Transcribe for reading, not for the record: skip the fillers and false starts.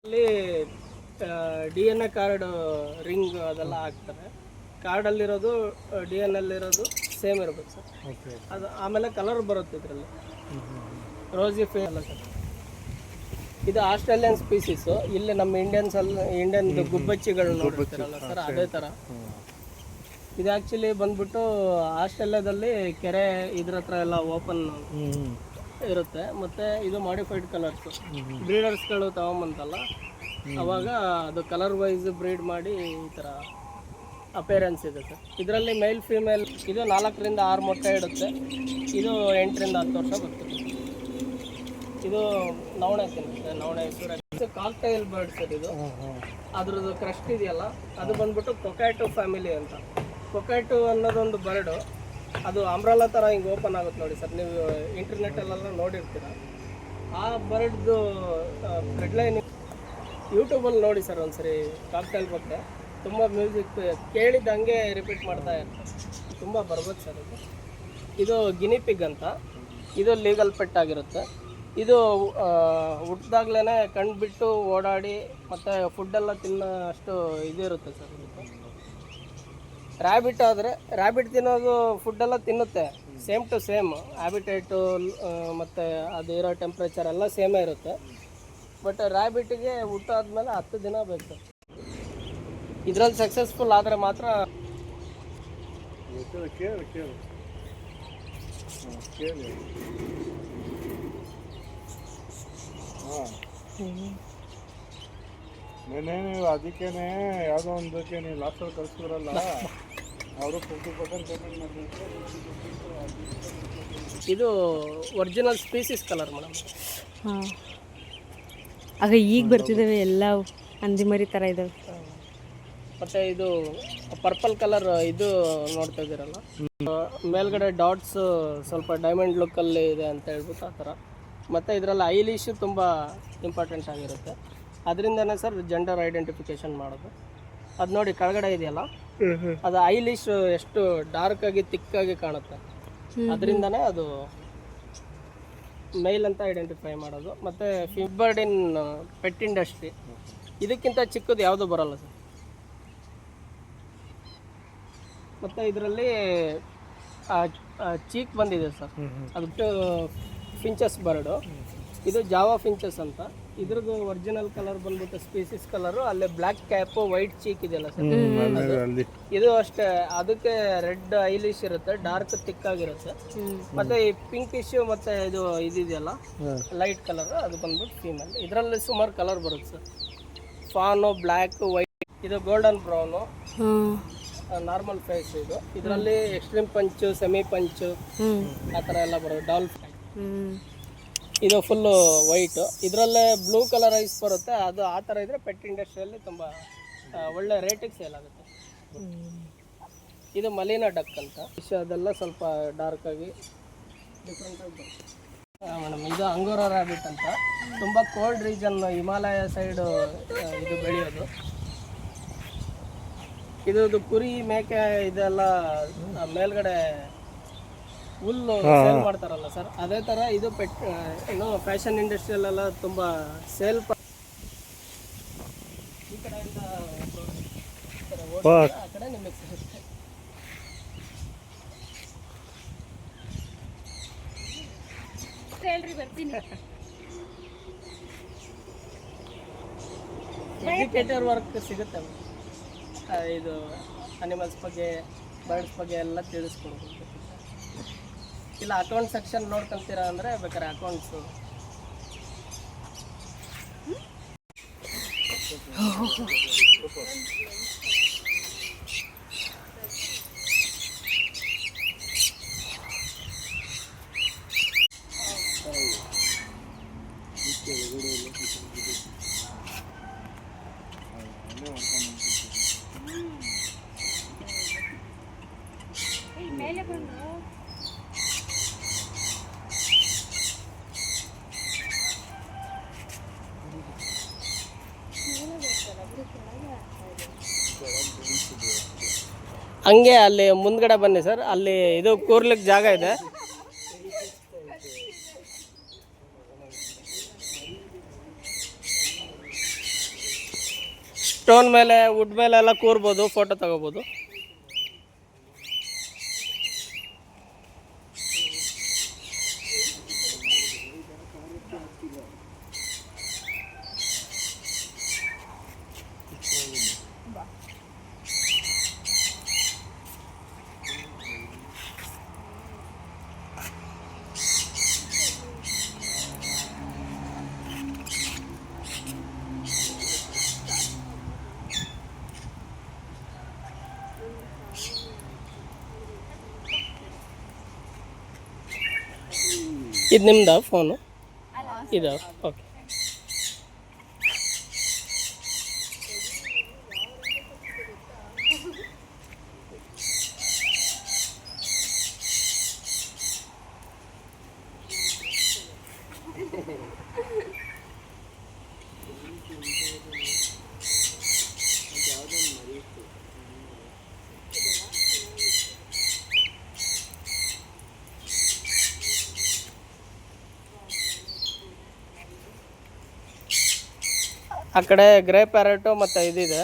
ಅಲ್ಲಿ DNA card ring ಅದೆಲ್ಲ ಹಾಕ್ತಾರೆ. ಕಾರ್ಡಲ್ಲಿರೋದು DNA ಇರೋದು ಸೇಮ್ ಇರಬೇಕು ಸರ್. ಅದು ಆಮೇಲೆ ಕಲರ್ ಬರುತ್ತೆ ಇದರಲ್ಲಿ, ರೋಸಿ ಫೇ ಅಲ್ಲ ಸರ್. ಇದು ಆಸ್ಟ್ರೇಲಿಯನ್ ಸ್ಪೀಸೀಸು. ಇಲ್ಲಿ ನಮ್ಮ ಇಂಡಿಯನ್ ಗುಬ್ಬಚ್ಚಿಗಳು ನೋಡಿರ್ತೀರಲ್ಲ ಸರ್, ಅದೇ ಥರ. ಇದು ಆ್ಯಕ್ಚುಲಿ ಬಂದ್ಬಿಟ್ಟು ಆಸ್ಟ್ರೇಲಿಯಾದಲ್ಲಿ ಕೆರೆ ಇದ್ರ ಹತ್ರ ಎಲ್ಲ ಓಪನ್ ಇರುತ್ತೆ. ಮತ್ತು ಇದು ಮಾಡಿಫೈಡ್ ಕಲರ್ಸು ಬ್ರೀಡರ್ಸ್ಗಳು ತಗೊಂಬಂತಲ್ಲ, ಅವಾಗ ಅದು ಕಲರ್ ವೈಸ್ ಬ್ರೀಡ್ ಮಾಡಿ ಈ ಥರ ಅಪೇರೆನ್ಸ್ ಇದೆ ಸರ್. ಇದರಲ್ಲಿ ಮೇಲ್ ಫೀಮೇಲ್ ಇದು 4 ರಿಂದ 6 ಮೊಟ್ಟೆ ಇಡುತ್ತೆ. ಇದು 8 ರಿಂದ 10 ವರ್ಷ ಬರ್ತದೆ. ಇದು ನವಣೆ ತಿನ್ನುತ್ತೆ, ನವಣೆ ಕಾಕ್ಟೈಲ್ ಬರ್ಡ್ ಸರ್. ಇದು ಅದ್ರದ್ದು ಕ್ರಸ್ಟ್ ಇದೆಯಲ್ಲ, ಅದು ಬಂದ್ಬಿಟ್ಟು ಕೊಕ್ಯಾಟು ಫ್ಯಾಮಿಲಿ ಅಂತ. ಕೊಕ್ಯಾಟು ಅನ್ನೋದೊಂದು ಬರ್ಡು, ಅದು ಅಂಬ್ರಲ್ಲ ಥರ ಹಿಂಗೆ ಓಪನ್ ಆಗುತ್ತೆ ನೋಡಿ ಸರ್, ನೀವು ಇಂಟರ್ನೆಟ್ಟಲ್ಲೆಲ್ಲ ನೋಡಿರ್ತೀರ. ಆ ಬರ್ಡ್ದು ರೆಡ್ಲೈನ್ ಯೂಟ್ಯೂಬಲ್ಲಿ ನೋಡಿ ಸರ್ ಒಂದ್ಸರಿ. ಕಾಕ್ಟೈಲ್ ಬಗ್ಗೆ ತುಂಬ ಮ್ಯೂಸಿಕ್ ಕೇಳಿದ್ದಂಗೆ ರಿಪೀಟ್ ಮಾಡ್ತಾ ಇರ್ತಾರೆ, ತುಂಬ ಬರ್ಬೋದು ಸರ್. ಇದು ಗಿನಿಪಿಗ್ ಅಂತ. ಇದು ಲೀಗಲ್ ಪೆಟ್ ಆಗಿರುತ್ತೆ. ಇದು ಹುಟ್ಟಿದಾಗ್ಲೇ ಕಣ್ಬಿಟ್ಟು ಓಡಾಡಿ ಮತ್ತು ಫುಡ್ಡೆಲ್ಲ ತಿನ್ನೋ ಅಷ್ಟು ಇದಿರುತ್ತೆ ಸರ್. ರ್ಯಾಬಿಟ್ ಆದರೆ ರ್ಯಾಬಿಟ್ ತಿನ್ನೋದು ಫುಡ್ಡೆಲ್ಲ ತಿನ್ನುತ್ತೆ, ಸೇಮ್ ಟು ಸೇಮ್ ಹ್ಯಾಬಿಟೇಟು ಮತ್ತು ಅದು ಇರೋ ಟೆಂಪ್ರೇಚರ್ ಎಲ್ಲ ಸೇಮೇ ಇರುತ್ತೆ. ಬಟ್ ರ್ಯಾಬಿಟ್ಗೆ ಹುಟ್ಟಾದ್ಮೇಲೆ 10 ದಿನ ಬೇಕು. ಇದರಲ್ಲಿ ಸಕ್ಸಸ್ಫುಲ್ ಆದರೆ ಮಾತ್ರ. ನೀವು ಅದಕ್ಕೇನೆ ಯಾವುದೋ ಒಂದಕ್ಕೆ ನೀವು ಲಾಸ್ಟಲ್ಲಿ ಕಳಿಸಿದ್ರಲ್ಲ, ಅವರು 50% ಪೇಮೆಂಟ್ ಮಾಡಬೇಕು. ಇದು ಒರಿಜಿನಲ್ ಸ್ಪೀಸೀಸ್ ಕಲರ್ ಮೇಡಮ್. ಹಾಂ, ಆಗ ಈಗ ಬರ್ತಿದ್ದಾವೆ ಎಲ್ಲ ಹಂದಿ ಮರಿ ಥರ ಇದ್ದಾವೆ. ಮತ್ತು ಇದು ಪರ್ಪಲ್ ಕಲರ್ ಇದು ನೋಡ್ತಾ ಇದ್ದೀರಲ್ಲ, ಮೇಲ್ಗಡೆ ಡಾಟ್ಸ್ ಸ್ವಲ್ಪ ಡೈಮಂಡ್ ಲುಕ್ಕಲ್ಲಿ ಇದೆ ಅಂತ ಹೇಳ್ಬಿಟ್ಟು ಆ ಥರ. ಮತ್ತು ಇದರಲ್ಲಿ ಐಲಿಶ್ ತುಂಬ ಇಂಪಾರ್ಟೆಂಟ್ ಆಗಿರುತ್ತೆ. ಅದರಿಂದನೇ ಸರ್ ಜೆಂಡರ್ ಐಡೆಂಟಿಫಿಕೇಷನ್ ಮಾಡೋದು. ಅದು ನೋಡಿ ಕೆಳಗಡೆ ಇದೆಯಲ್ಲ, ಅದು ಐಲಿಶ್ ಎಷ್ಟು ಡಾರ್ಕಾಗಿ ತಿಕ್ಕಾಗಿ ಕಾಣುತ್ತೆ, ಅದರಿಂದನೇ ಅದು ಮೇಲ್ ಅಂತ ಐಡೆಂಟಿಫೈ ಮಾಡೋದು. ಮತ್ತು ಫಿಬ್ಬರ್ಡ್ ಇನ್ ಪೆಟ್ ಇಂಡಸ್ಟ್ರಿ ಇದಕ್ಕಿಂತ ಚಿಕ್ಕದು ಯಾವುದೂ ಬರೋಲ್ಲ ಸರ್. ಮತ್ತು ಇದರಲ್ಲಿ ಚೀಕ್ ಬಂದಿದೆ ಸರ್, ಅದು ಫಿಂಚಸ್ ಬರ್ಡು. ಇದು ಜಾವಾ ಫಿಂಚಸ್ ಅಂತ. ಇದ್ರದ್ದು ಒರಿಜಿನಲ್ ಕಲರ್ ಬಂದ್ಬಿಟ್ಟು ಸ್ಪೀಸೀಸ್ ಕಲರು, ಅಲ್ಲೇ ಬ್ಲ್ಯಾಕ್ ಕ್ಯಾಪು ವೈಟ್ ಚೀಕ್ ಇದೆಯಲ್ಲ ಸರ್, ಇದು ಅಷ್ಟೇ. ಅದಕ್ಕೆ ರೆಡ್ ಐಲಿಶ್ ಇರುತ್ತೆ, ಡಾರ್ಕ್ ತಿಕ್ ಆಗಿರುತ್ತೆ. ಮತ್ತೆ ಈ ಪಿಂಕಿಶ್ ಮತ್ತೆ ಇದು ಇದೆಯಲ್ಲ ಲೈಟ್ ಕಲರ್, ಅದು ಬಂದ್ಬಿಟ್ಟು ಫೀಮೇಲ್. ಇದರಲ್ಲಿ ಸುಮಾರು ಕಲರ್ ಬರುತ್ತೆ ಸರ್. ಫಾನು, ಬ್ಲ್ಯಾಕ್, ವೈಟ್, ಇದು ಗೋಲ್ಡನ್ ಬ್ರೌನು, ನಾರ್ಮಲ್ ಫೇಸ್. ಇದು ಇದರಲ್ಲಿ ಎಕ್ಸ್ಟ್ರೀಮ್ ಪಂಚು, ಸೆಮಿ ಪಂಚು ಆ ಥರ ಎಲ್ಲ ಬರುತ್ತೆ. ಡಾಲ್ಫಿನ್ ಇದು ಫುಲ್ಲು ವೈಟು, ಇದರಲ್ಲೇ ಬ್ಲೂ ಕಲರ್ ಐಸ್ ಬರುತ್ತೆ. ಅದು ಆ ಥರ ಇದ್ದರೆ ಪೆಟ್ ಇಂಡಸ್ಟ್ರಿಯಲ್ಲಿ ತುಂಬ ಒಳ್ಳೆ ರೇಟಿಗೆ ಸೇಲ್ ಆಗುತ್ತೆ. ಇದು ಮಲೀನಾ ಡಕ್ ಅಂತ. ಅದೆಲ್ಲ ಸ್ವಲ್ಪ ಡಾರ್ಕ್ ಆಗಿ ಡಿಫ್ರೆಂಟಾಗಿ ಬರುತ್ತೆ. ಮೇಡಮ್, ಇದು ಅಂಗೋರಾ ರ್ಯಾಬಿಟ್ ಅಂತ. ತುಂಬ ಕೋಲ್ಡ್ ರೀಜನ್, ಹಿಮಾಲಯ ಸೈಡು ಇದು ಬೆಳೆಯೋದು. ಇದು ಕುರಿ, ಮೇಕೆ ಇದೆಲ್ಲ ಮೇಲ್ಗಡೆ ಹುಲ್ಲು ಸೇಲ್ ಮಾಡ್ತಾರಲ್ಲ ಸರ್, ಅದೇ ಥರ ಇದು ಪೆಟ್ ಏನು ಫ್ಯಾಷನ್ ಇಂಡಸ್ಟ್ರಿಯಲ್ಲೆಲ್ಲ ತುಂಬ ಸೇಲ್. ಈ ಕಡೆಯಿಂದ ಆ ಕಡೆ ನಿಮಗೆ ಸಿಗುತ್ತೆ. ಎಜುಕೇಟರ್ ವರ್ಕ್ ಸಿಗುತ್ತೆ. ಇದು ಅನಿಮಲ್ಸ್ ಬಗ್ಗೆ, ಬರ್ಡ್ಸ್ ಬಗ್ಗೆ ಎಲ್ಲ ತಿಳಿಸ್ಕೊಡ್ಬೇಕು. ಇಲ್ಲ ಅಕೌಂಟ್ ಸೆಕ್ಷನ್ ನೋಡ್ಕೊಂತೀರಾ ಅಂದರೆ ಬೇಕಾದ್ರೆ ಅಕೌಂಟ್ಸು. ಹಂಗೆ ಅಲ್ಲಿ ಮುಂದ್ಗಡೆ ಬನ್ನಿ ಸರ್, ಅಲ್ಲಿ ಇದು ಕೂರ್ಲಿಕ್ಕೆ ಜಾಗ ಇದೆ. ಸ್ಟೋನ್ ಮೇಲೆ ವುಡ್ ಮೇಲೆ ಎಲ್ಲ ಕೂರ್ಬೋದು, ಫೋಟೋ ತಗೋಬೋದು. ಇದು ನಿಮ್ದಾ ಫೋನು? ಇದು ಓಕೆ. ಆ ಕಡೆ ಗ್ರೇ ಪ್ಯಾರೆಟು ಮತ್ತು ಇದಿದೆ.